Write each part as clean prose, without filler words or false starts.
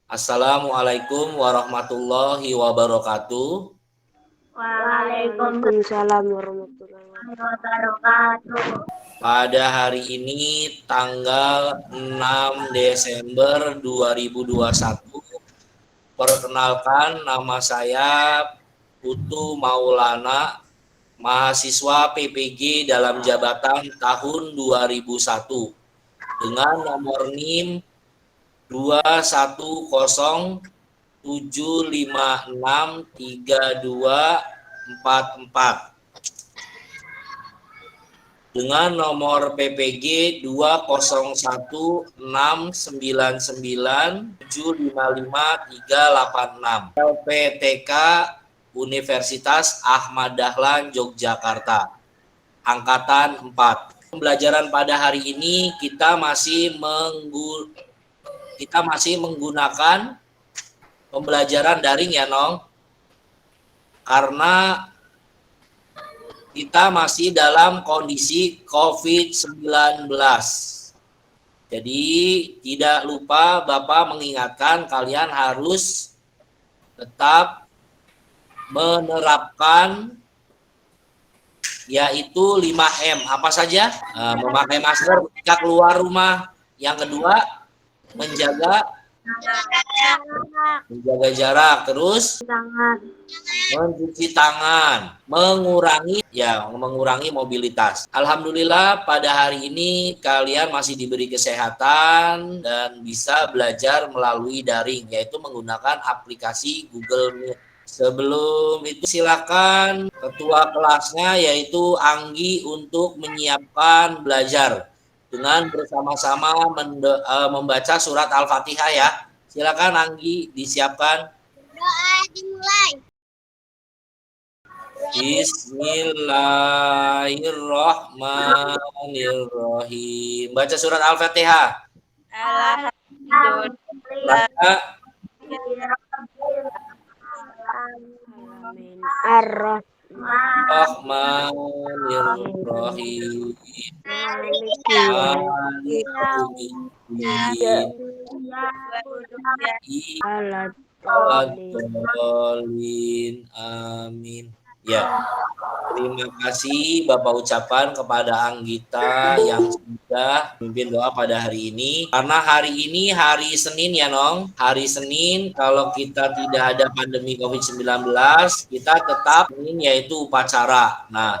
Assalamualaikum warahmatullahi wabarakatuh. Waalaikumsalam warahmatullahi wabarakatuh. Pada hari ini tanggal 6 Desember 2021, perkenalkan nama saya Putu Maulana, mahasiswa PPG dalam jabatan tahun 2001 dengan nomor NIM 210756324 dengan nomor PPG 2016997555386 LPTK Universitas Ahmad Dahlan Yogyakarta angkatan 4. Pembelajaran pada hari ini kita masih menggunakan pembelajaran daring ya Nong, karena kita masih dalam kondisi COVID-19. Jadi tidak lupa Bapak mengingatkan kalian harus tetap menerapkan yaitu 5M. Apa saja? Memakai masker ketika keluar rumah. Yang kedua, menjaga jarak, terus mencuci tangan, mengurangi mobilitas. Alhamdulillah pada hari ini kalian masih diberi kesehatan dan bisa belajar melalui daring, yaitu menggunakan aplikasi Google Meet. Sebelum itu silakan ketua kelasnya yaitu Anggi untuk menyiapkan belajar dengan bersama-sama membaca surat Al-Fatihah ya. Silakan Anggi disiapkan. Doa dimulai. Bismillahirrahmanirrahim. Baca surat Al-Fatihah. Alhamdulillah. Amin. Ar-Rahmanirrahim. Amin. Ya. Terima kasih Bapak ucapkan kepada Anggita yang sudah memimpin doa pada hari ini. Karena hari ini hari Senin ya Nong. Hari Senin kalau kita tidak ada pandemi COVID-19, kita tetap yaitu upacara. Nah,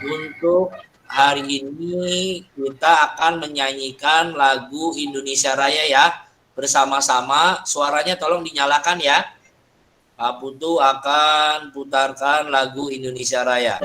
untuk hari ini kita akan menyanyikan lagu Indonesia Raya ya. Bersama-sama, suaranya tolong dinyalakan ya. Pak Putu akan putarkan lagu Indonesia Raya.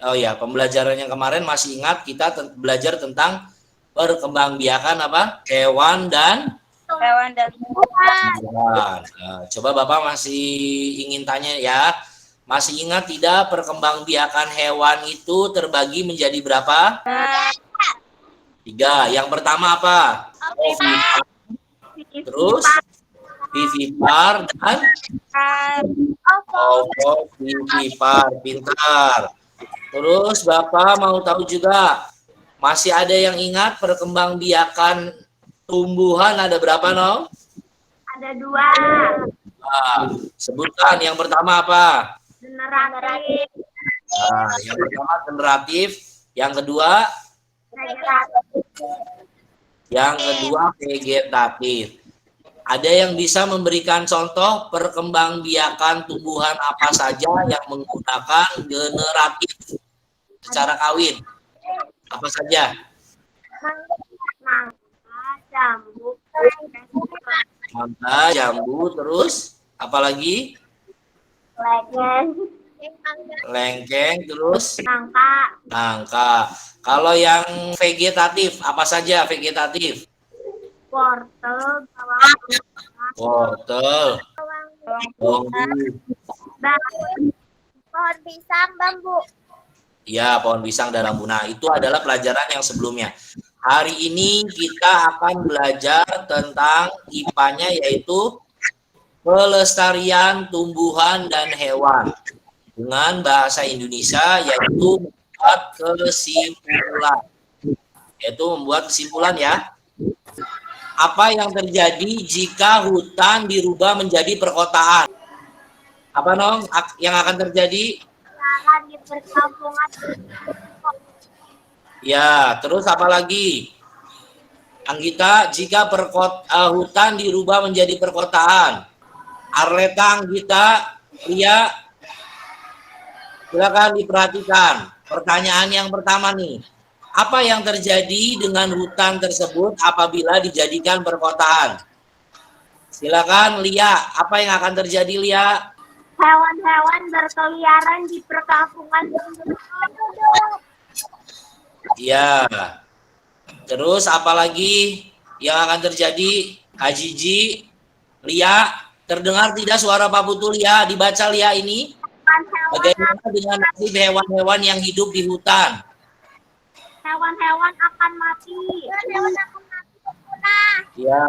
Oh ya, pembelajaran yang kemarin masih ingat kita belajar tentang perkembangbiakan apa? Hewan dan Hewan dan tumbuhan. Nah, coba Bapak masih ingin tanya ya. Masih ingat tidak perkembangbiakan hewan itu terbagi menjadi berapa? 3. Yang pertama apa? Ovipar. Terus vivipar dan ovovivipar. Pintar. Terus Bapak mau tahu juga, masih ada yang ingat perkembangbiakan tumbuhan ada berapa, Nong? Ada 2. Nah, sebutkan yang pertama apa? Generatif. Nah, yang pertama generatif, yang kedua vegetatif. Ada yang bisa memberikan contoh perkembangbiakan tumbuhan apa saja yang menggunakan generatif secara kawin? Apa saja? Mangga, jambu, terus apalagi? Lengkeng, terus nangka. Kalau yang vegetatif, apa saja vegetatif? Wortel, bambu. Pohon pisang, bambu. Ya, pohon pisang dan bambu. Nah, itu adalah pelajaran yang sebelumnya. Hari ini kita akan belajar tentang IPA-nya yaitu pelestarian tumbuhan dan hewan dengan bahasa Indonesia yaitu membuat kesimpulan ya. Apa yang terjadi jika hutan dirubah menjadi perkotaan? Apa Nong yang akan terjadi? Di perkampungan. Ya, terus apa lagi? Anggita, jika hutan dirubah menjadi perkotaan. Arleta, Anggita, Ria, silakan diperhatikan. Pertanyaan yang pertama nih. Apa yang terjadi dengan hutan tersebut apabila dijadikan perkotaan? Silakan Lia, apa yang akan terjadi Lia? Hewan-hewan berkeliaran di perkampungan. Iya. Terus apalagi yang akan terjadi? Ajiji, Lia, terdengar tidak suara Pak Putu Lia? Dibaca Lia ini. Bagaimana dengan nasib hewan-hewan yang hidup di hutan? Hewan-hewan akan mati. Ya,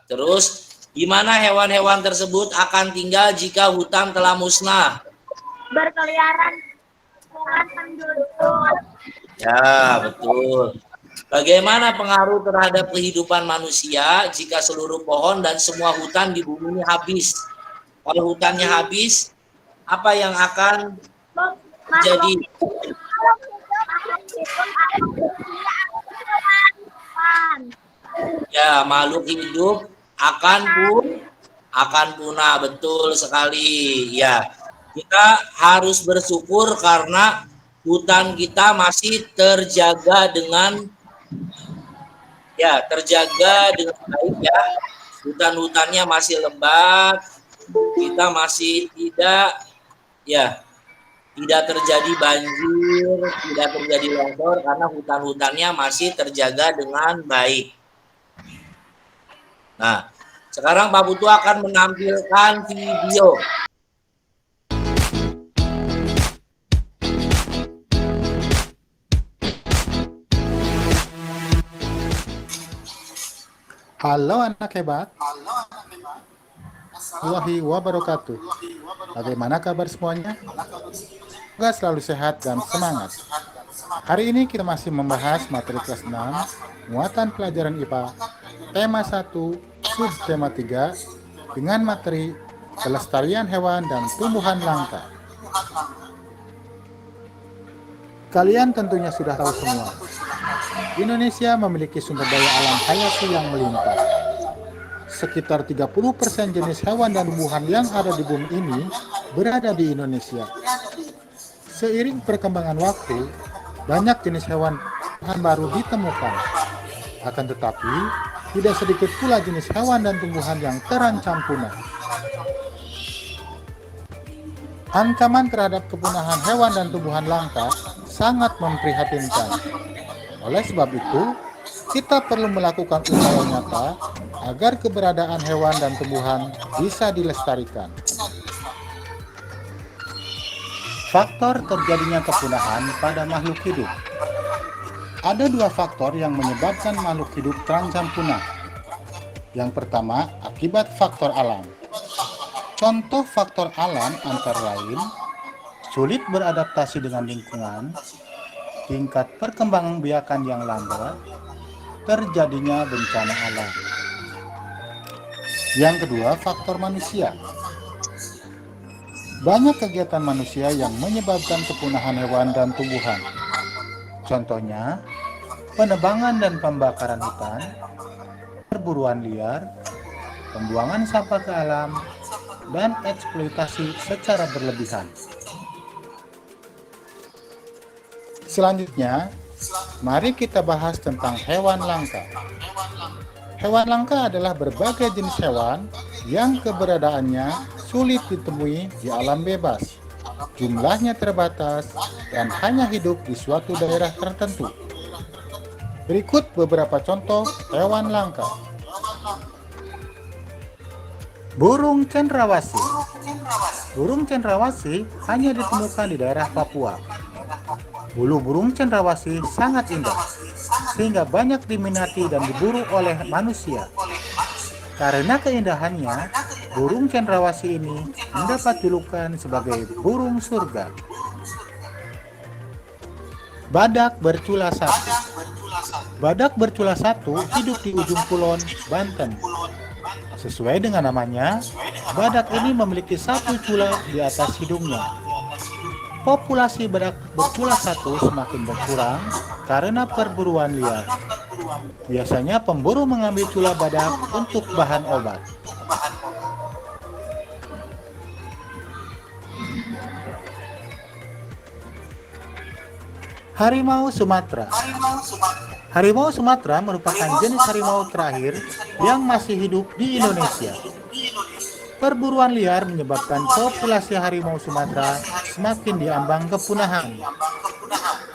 terus gimana hewan-hewan tersebut akan tinggal jika hutan telah musnah? Berkeliaran dengan penduduk. Ya, betul. Bagaimana pengaruh terhadap kehidupan manusia jika seluruh pohon dan semua hutan di bumi ini habis? Kalau hutannya habis, apa yang akan terjadi? Ya, makhluk hidup akan punah, betul sekali. Ya, kita harus bersyukur karena hutan kita masih terjaga dengan baik ya. Hutan-hutannya masih lebat, kita masih tidak terjadi banjir, tidak terjadi longsor karena hutan-hutannya masih terjaga dengan baik. Nah, sekarang Pak Putu akan menampilkan video. Halo anak hebat. Warahmatullahi wabarakatuh. Bagaimana kabar semuanya? Semoga selalu sehat dan semangat. Hari ini kita masih membahas materi kelas 6, muatan pelajaran IPA, tema 1, subtema 3, dengan materi pelestarian hewan dan tumbuhan langka. Kalian tentunya sudah tahu semua, Indonesia memiliki sumber daya alam hayati yang melimpah. Sekitar 30% jenis hewan dan tumbuhan yang ada di bumi ini berada di Indonesia. Seiring perkembangan waktu, banyak jenis hewan baru ditemukan. Akan tetapi, tidak sedikit pula jenis hewan dan tumbuhan yang terancam punah. Ancaman terhadap kepunahan hewan dan tumbuhan langka sangat memprihatinkan. Oleh sebab itu, kita perlu melakukan upaya nyata agar keberadaan hewan dan tumbuhan bisa dilestarikan. Faktor terjadinya kepunahan pada makhluk hidup. Ada dua faktor yang menyebabkan makhluk hidup terancam punah. Yang pertama, akibat faktor alam. Contoh faktor alam antara lain sulit beradaptasi dengan lingkungan, tingkat perkembangbiakan yang lambat, terjadinya bencana alam. Yang kedua, faktor manusia. Banyak kegiatan manusia yang menyebabkan kepunahan hewan dan tumbuhan. Contohnya, penebangan dan pembakaran hutan, perburuan liar, pembuangan sampah ke alam, dan eksploitasi secara berlebihan. Selanjutnya, mari kita bahas tentang hewan langka. Hewan langka adalah berbagai jenis hewan yang keberadaannya sulit ditemui di alam bebas. Jumlahnya terbatas dan hanya hidup di suatu daerah tertentu. Berikut beberapa contoh hewan langka. Burung cendrawasih. Burung cendrawasih hanya ditemukan di daerah Papua. Bulu burung cendrawasih sangat indah, sehingga banyak diminati dan diburu oleh manusia. Karena keindahannya, burung cendrawasih ini mendapat julukan sebagai burung surga. Badak bercula satu. Badak bercula satu hidup di ujung kulon, Banten. Sesuai dengan namanya, badak ini memiliki satu cula di atas hidungnya. Populasi badak bercula satu semakin berkurang karena perburuan liar. Biasanya pemburu mengambil cula badak untuk bahan obat. Harimau Sumatera. Harimau Sumatera merupakan jenis harimau terakhir yang masih hidup di Indonesia. Perburuan liar menyebabkan populasi harimau Sumatera semakin diambang kepunahan.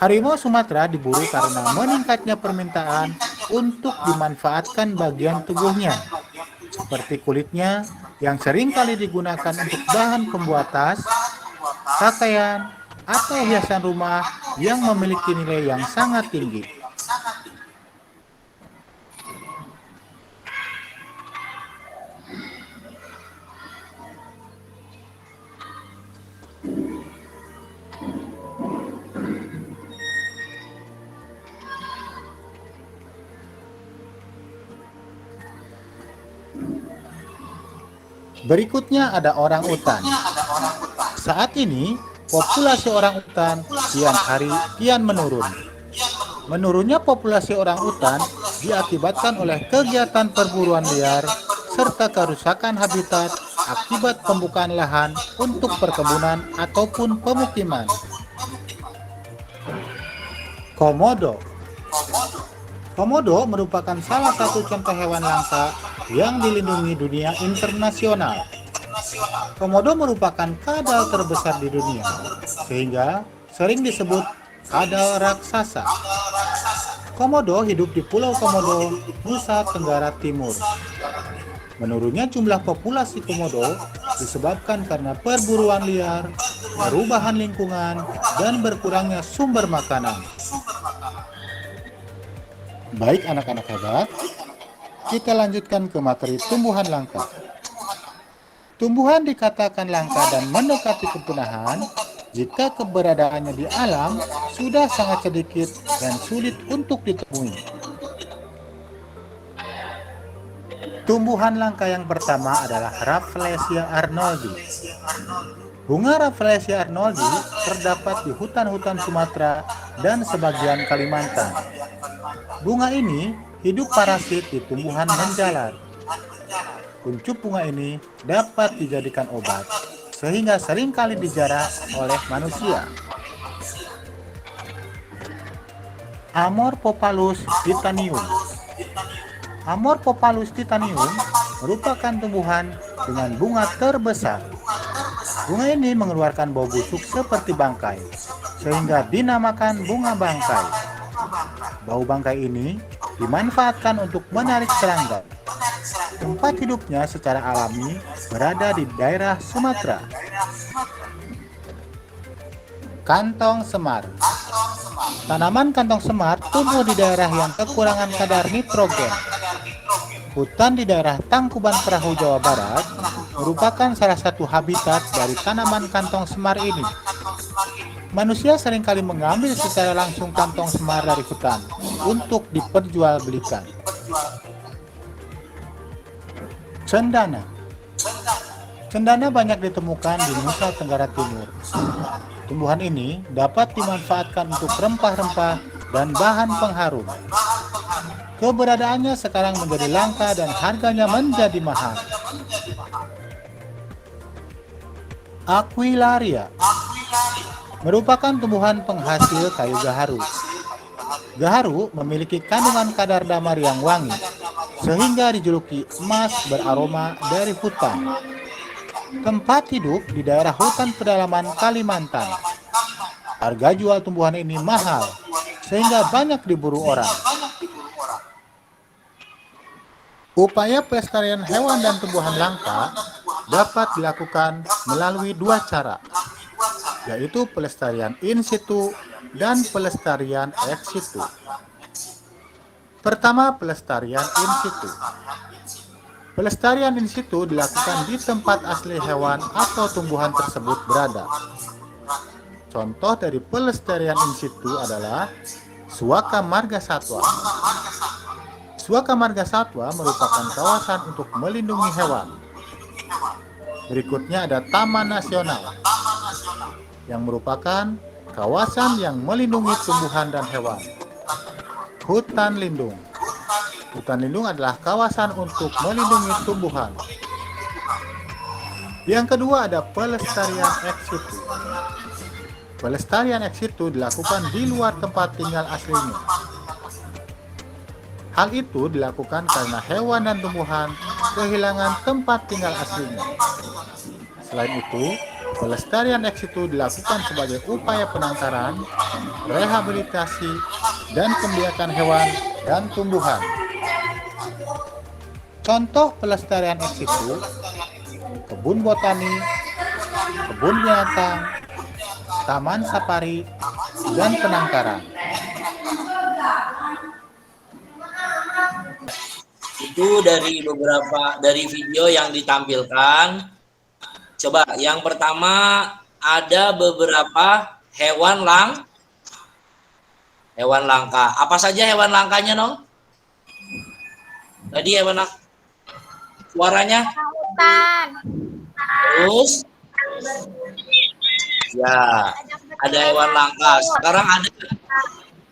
Harimau Sumatera diburu karena meningkatnya permintaan untuk dimanfaatkan bagian tubuhnya, seperti kulitnya yang sering kali digunakan untuk bahan pembuat tas, pakaian, atau hiasan rumah yang memiliki nilai yang sangat tinggi. Berikutnya ada orang utan. Saat ini, populasi orang utan kian menurun. Menurunnya populasi orang utan diakibatkan oleh kegiatan perburuan liar serta kerusakan habitat akibat pembukaan lahan untuk perkebunan ataupun pemukiman. Komodo. Komodo merupakan salah satu contoh hewan langka yang dilindungi dunia internasional. Komodo merupakan kadal terbesar di dunia, sehingga sering disebut kadal raksasa. Komodo hidup di Pulau Komodo, Nusa Tenggara Timur. Menurunnya jumlah populasi komodo disebabkan karena perburuan liar, perubahan lingkungan, dan berkurangnya sumber makanan. Baik anak-anak hebat, kita lanjutkan ke materi tumbuhan langka. Tumbuhan dikatakan langka dan mendekati kepunahan jika keberadaannya di alam sudah sangat sedikit dan sulit untuk ditemui. Tumbuhan langka yang pertama adalah Rafflesia arnoldi. Bunga Rafflesia arnoldi terdapat di hutan-hutan Sumatera dan sebagian Kalimantan. Bunga ini hidup parasit di tumbuhan menjalar. Kuncup bunga ini dapat dijadikan obat, sehingga seringkali dijarah oleh manusia. Amorphophallus titanium. Amorphophallus titanium merupakan tumbuhan dengan bunga terbesar. Bunga ini mengeluarkan bau busuk seperti bangkai, sehingga dinamakan bunga bangkai. Bau bangkai ini dimanfaatkan untuk menarik serangga. Tempat hidupnya secara alami berada di daerah Sumatera. Kantong semar. Tanaman kantong semar tumbuh di daerah yang kekurangan kadar nitrogen. Hutan di daerah Tangkuban Perahu, Jawa Barat merupakan salah satu habitat dari tanaman kantong semar ini. Manusia seringkali mengambil secara langsung kantong semar dari hutan untuk diperjualbelikan. Cendana. Cendana banyak ditemukan di Nusa Tenggara Timur. Tumbuhan ini dapat dimanfaatkan untuk rempah-rempah dan bahan pengharum. Keberadaannya sekarang menjadi langka dan harganya menjadi mahal. Aquilaria merupakan tumbuhan penghasil kayu gaharu. Gaharu memiliki kandungan kadar damar yang wangi, sehingga dijuluki emas beraroma dari hutan. Tempat hidup di daerah hutan pedalaman Kalimantan. Harga jual tumbuhan ini mahal, sehingga banyak diburu orang. Upaya pelestarian hewan dan tumbuhan langka dapat dilakukan melalui dua cara, yaitu pelestarian in situ dan pelestarian ex situ. Pertama, pelestarian in situ. Pelestarian in situ dilakukan di tempat asli hewan atau tumbuhan tersebut berada. Contoh dari pelestarian in situ adalah Suaka Marga Satwa. Suaka Marga Satwa merupakan kawasan untuk melindungi hewan. Berikutnya ada Taman Nasional, yang merupakan kawasan yang melindungi tumbuhan dan hewan. Hutan lindung. Hutan lindung adalah kawasan untuk melindungi tumbuhan. Yang kedua ada pelestarian ex situ. Pelestarian ex situ dilakukan di luar tempat tinggal aslinya. Hal itu dilakukan karena hewan dan tumbuhan kehilangan tempat tinggal aslinya. Selain itu, pelestarian ex situ dilakukan sebagai upaya penangkaran, rehabilitasi, dan pembiakan hewan dan tumbuhan. Contoh pelestarian ex situ: kebun botani, kebun binatang, taman safari, dan penangkaran. Itu dari beberapa dari video yang ditampilkan. Coba yang pertama ada beberapa hewan langka. Apa saja hewan langkanya, Nong? Tadi hewan langka. Suaranya? Hutan. Terus? Ya, ada hewan langka. Sekarang ada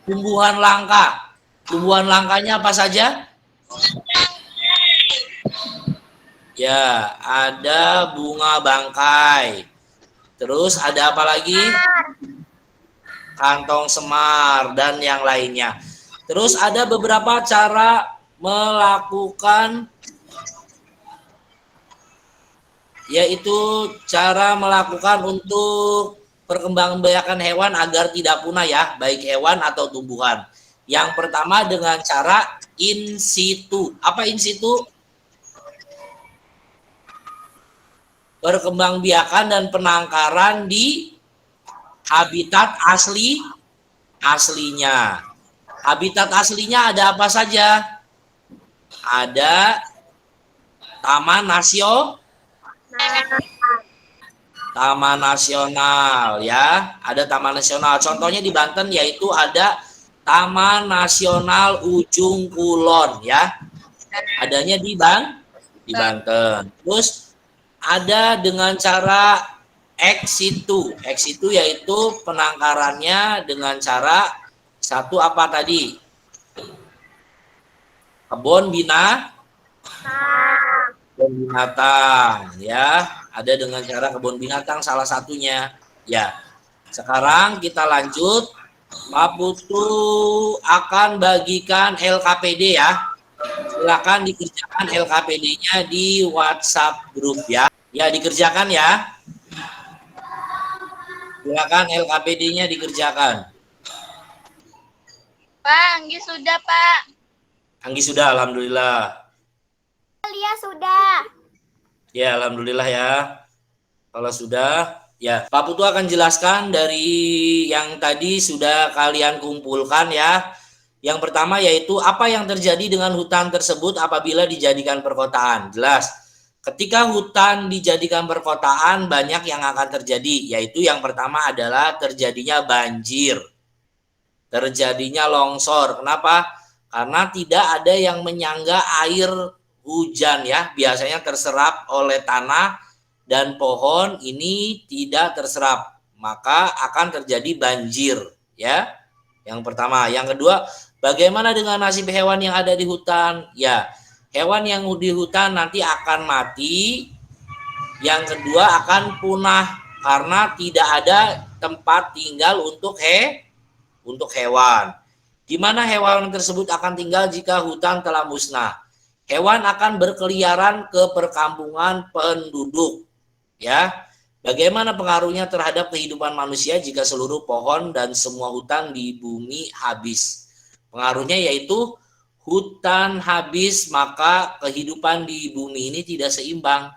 tumbuhan langka. Tumbuhan langkanya apa saja? Ya, ada bunga bangkai. Terus ada apa lagi? Kantong semar dan yang lainnya. Terus ada beberapa cara melakukan, yaitu cara melakukan untuk perkembangbiakan hewan agar tidak punah ya, baik hewan atau tumbuhan. Yang pertama dengan cara in situ. Apa in situ? Perkembangbiakan dan penangkaran di habitat aslinya. Habitat aslinya ada apa saja? Ada taman nasional ya, ada taman nasional. Contohnya di Banten yaitu ada Taman Nasional Ujung Kulon ya. Adanya di Banten. Terus ada dengan cara ex situ. Ex situ yaitu penangkarannya dengan cara satu apa tadi? Kebun binatang ya. Ada dengan cara kebun binatang salah satunya. Ya. Sekarang kita lanjut. Pak Putu akan bagikan LKPD ya. Silakan dikerjakan LKPD-nya di WhatsApp grup ya. Ya, dikerjakan ya. Silakan LKPD-nya dikerjakan. Pak, Anggi sudah, Pak. Anggi sudah, alhamdulillah. Lia sudah. Ya, alhamdulillah ya. Kalau sudah, ya Pak Putu akan jelaskan dari yang tadi sudah kalian kumpulkan ya. Yang pertama yaitu apa yang terjadi dengan hutan tersebut apabila dijadikan perkotaan. Jelas, ketika hutan dijadikan perkotaan banyak yang akan terjadi, yaitu yang pertama adalah terjadinya banjir, terjadinya longsor. Kenapa? Karena tidak ada yang menyangga air hujan ya, biasanya terserap oleh tanah dan pohon ini tidak terserap, maka akan terjadi banjir ya. Yang pertama, yang kedua, bagaimana dengan nasib hewan yang ada di hutan? Ya, hewan yang di hutan nanti akan mati. Yang kedua akan punah karena tidak ada tempat tinggal untuk hewan. Di mana hewan tersebut akan tinggal jika hutan telah musnah? Hewan akan berkeliaran ke perkampungan penduduk. Ya, bagaimana pengaruhnya terhadap kehidupan manusia jika seluruh pohon dan semua hutan di bumi habis? Pengaruhnya yaitu hutan habis, maka kehidupan di bumi ini tidak seimbang,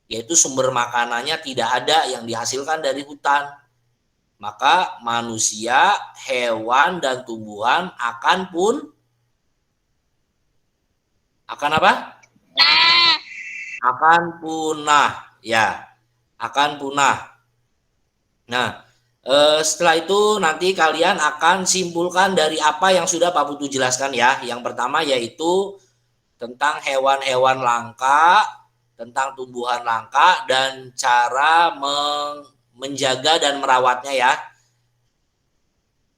yaitu sumber makanannya tidak ada yang dihasilkan dari hutan. Maka manusia, hewan, dan tumbuhan akan apa? Akan punah, ya. Akan punah. Nah, setelah itu nanti kalian akan simpulkan dari apa yang sudah Pak Putu jelaskan ya. Yang pertama yaitu tentang hewan-hewan langka, tentang tumbuhan langka, dan cara menjaga dan merawatnya ya.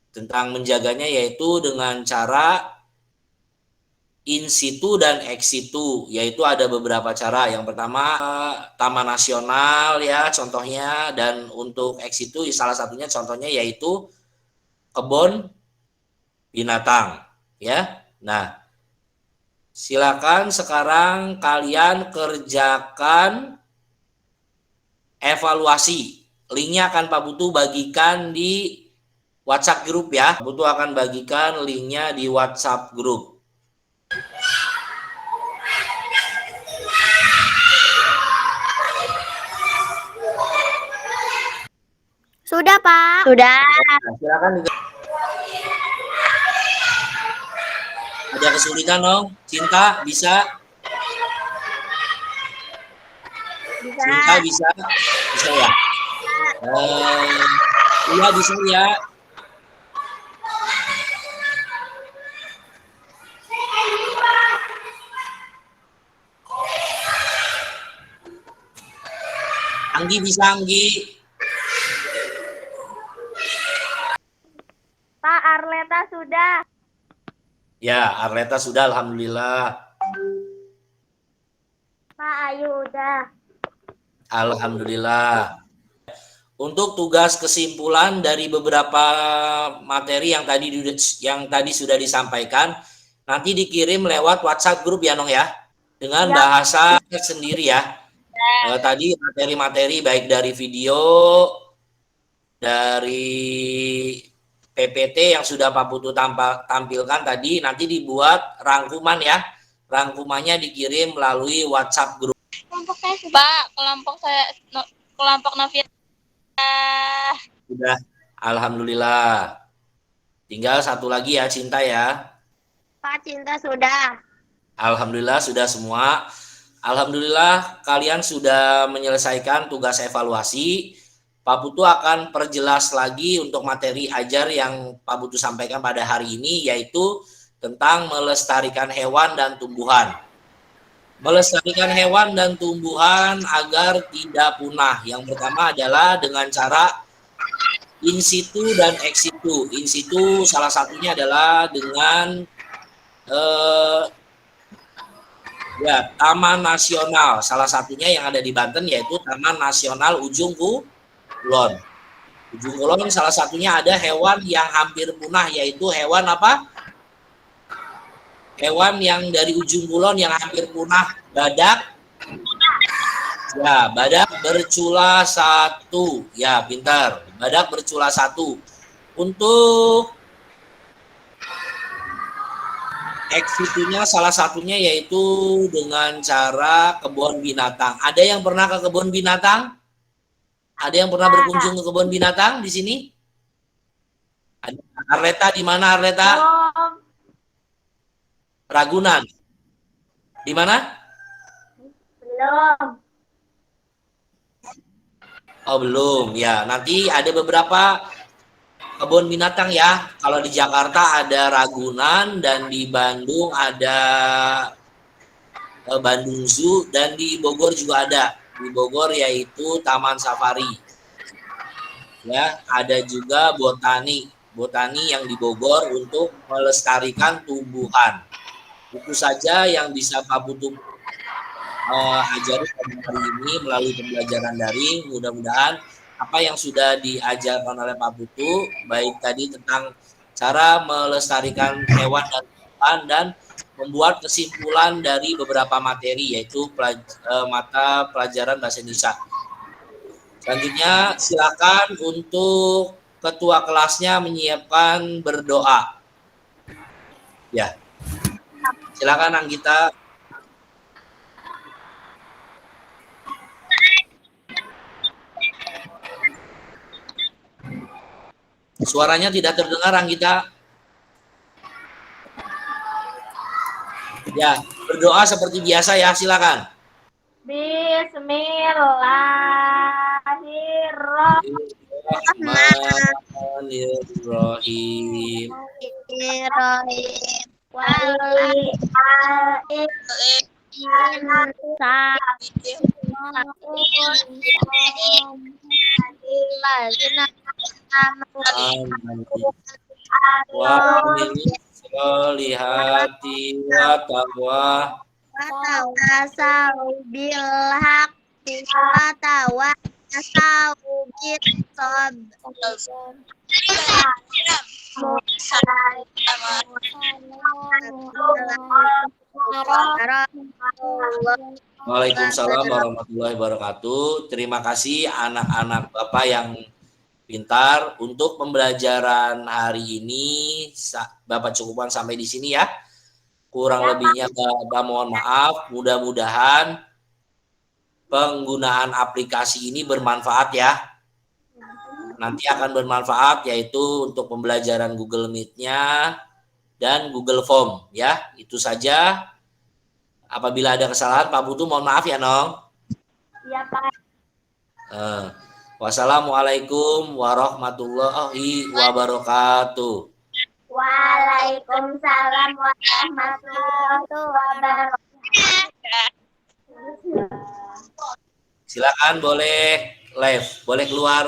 Tentang menjaganya yaitu dengan cara in situ dan ex situ, yaitu ada beberapa cara. Yang pertama taman nasional ya contohnya, dan untuk ex situ salah satunya contohnya yaitu kebun binatang ya. Nah, silakan sekarang kalian kerjakan evaluasi. Linknya akan Pak Putu bagikan di WhatsApp grup ya. Pak Putu akan bagikan linknya di WhatsApp grup. Sudah, Pak. Sudah. Nah, silakan. Ada kesulitan dong? Cinta bisa? Cinta bisa? Bisa ya? Iya bisa ya. Anggi bisa, Anggi. Pak Arleta sudah. Ya, Arleta sudah, alhamdulillah. Pak Ayu udah. Alhamdulillah. Untuk tugas kesimpulan dari beberapa materi yang tadi sudah disampaikan, nanti dikirim lewat WhatsApp grup ya, Nong ya, dengan bahasa sendiri ya. Tadi materi-materi baik dari video, dari PPT yang sudah Pak Putu tampilkan tadi, nanti dibuat rangkuman ya. Rangkumannya dikirim melalui WhatsApp grup. Kelompok saya sudah. Pak, kelompok Novia. Sudah, alhamdulillah. Tinggal satu lagi ya, Cinta ya. Pak Cinta sudah. Alhamdulillah sudah semua. Alhamdulillah kalian sudah menyelesaikan tugas evaluasi. Pak Putu akan perjelas lagi untuk materi ajar yang Pak Putu sampaikan pada hari ini, yaitu tentang melestarikan hewan dan tumbuhan. Melestarikan hewan dan tumbuhan agar tidak punah. Yang pertama adalah dengan cara in situ dan ex situ. In situ salah satunya adalah dengan Taman Nasional. Salah satunya yang ada di Banten yaitu Taman Nasional Ujung Kulon. Ujung Kulon salah satunya ada hewan yang hampir punah, yaitu hewan apa? Hewan yang dari Ujung Kulon yang hampir punah, badak. Ya, badak bercula 1. Ya, pintar. Badak bercula 1. Untuk activity-nya salah satunya yaitu dengan cara kebun binatang. Ada yang pernah ke kebun binatang? Ada yang pernah berkunjung ke kebun binatang di sini? Ada. Arleta di mana Arleta? Belum. Ragunan. Di mana? Belum. Oh, belum. Ya, nanti ada beberapa kebun binatang ya. Kalau di Jakarta ada Ragunan dan di Bandung ada Bandung Zoo dan di Bogor juga ada. Di Bogor yaitu Taman Safari. Ya, ada juga botani. Botani yang di Bogor untuk melestarikan tumbuhan. Itu saja yang bisa Pak Putu ajari pada hari ini melalui pembelajaran daring. Mudah-mudahan apa yang sudah diajarkan oleh Pak Putu, baik tadi tentang cara melestarikan hewan dan tumbuhan dan membuat kesimpulan dari beberapa materi yaitu mata pelajaran bahasa Indonesia. Selanjutnya silakan untuk ketua kelasnya menyiapkan berdoa. Ya, silakan Anggita. Suaranya tidak terdengar, Anggita. Ya, berdoa seperti biasa ya, silakan. Bismillahirrahmanirrahim. Wa solihati wa taqwa Watawasau bil haqqi watawasau bis sabr. Waalaikumsalam warahmatullahi wabarakatuh. Terima kasih anak-anak Bapak yang pintar untuk pembelajaran hari ini. Bapak cukupkan sampai di sini ya. Kurang lebihnya Bapak mohon maaf. Mudah-mudahan penggunaan aplikasi ini bermanfaat ya. Nanti akan bermanfaat yaitu untuk pembelajaran Google Meet-nya dan Google Form ya. Itu saja. Apabila ada kesalahan Pak Putu mohon maaf ya Nong. Iya Pak. Wassalamualaikum warahmatullahi wabarakatuh. Waalaikumsalam warahmatullahi wabarakatuh. Silakan boleh live, boleh keluar.